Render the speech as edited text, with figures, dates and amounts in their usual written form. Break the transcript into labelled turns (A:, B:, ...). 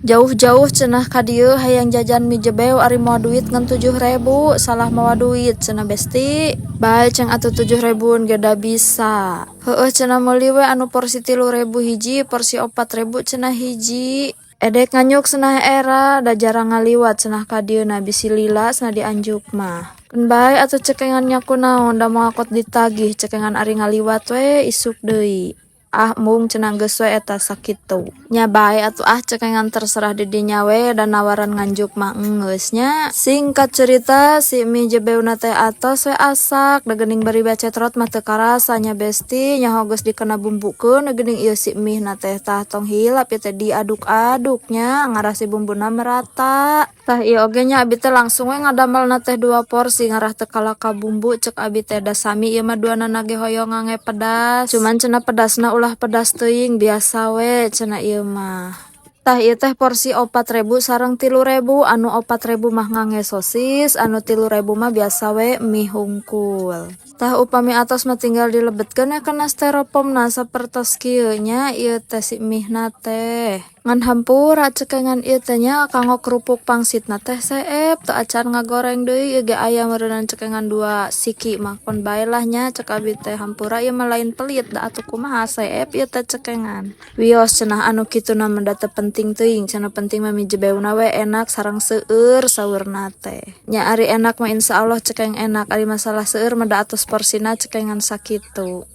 A: Jauh-jauh cenah ka dieu hayang jajan mie jebeu ari moal duit ngan 7.000, salah mawa duit cenah besti. Bae ceng atuh 7.000 ge da bisa. Heueuh cenah meuli we anu porsi 3.000 hiji, porsi 4.000 cenah hiji. Edek nganyuk cenah era da jarang ngaliwat cenah ka dieu na bisi lila cenah dianjuk mah. Keun bae atuh cekengan nya kunaon da moal kot ditagih cekengan ari ngaliwat we isuk deui. Ah mung cenah geus we eta sakitu. Nya bae atuh cekengan terserah di dinya we dan nawaran nganjuk mah geus nya. Singkat cerita si mie jebeuna teh atos we asak da geuning bari bacetrot mah teu karasa nya besti nya geus dikena bumbukeun da geuning ieu si mie na teh tah tong hilap ieu teh diaduk-aduk nya ngarah si bumbuna merata. Tah ieu oge nya abi teh langsung we ngadamelna teh 2 porsi ngarah teu kalaka bumbu cek abi teh da sami ieu mah duanana ge hoyong ngange pedas. Cuman cenah pedasna ulah pedas teuing biasa we cenah ieu mah. Tah ieu teh porsi 4.000 sareng 3.000 anu 4.000 mah ngange sosis anu 3.000 mah biasa we mie hungkul. Tah upami atos mah tinggal dilebetkeun ya kana styrofoamna sapertos kieu nya ieu teh si mie na teh. Ngan hampura cekengan ieu teh nya kanggo kerupuk pangsitna teh seep teu acan ngagoreng deui ieu ge aya meureunana cekengan 2 siki mah kon bae lah nya cek abi teh hampura ieu mah lain pelit da atuh kumaha seep ieu teh cekengan. Wios cenah anu kituna mah da teu penting teuing cenah penting mah mie jebeuna we enak sareng seueur saurna teh. Nya ari enak mah insyaallah cekeng enak ari masalah seueur mah da atos porsina cekengan sakitu.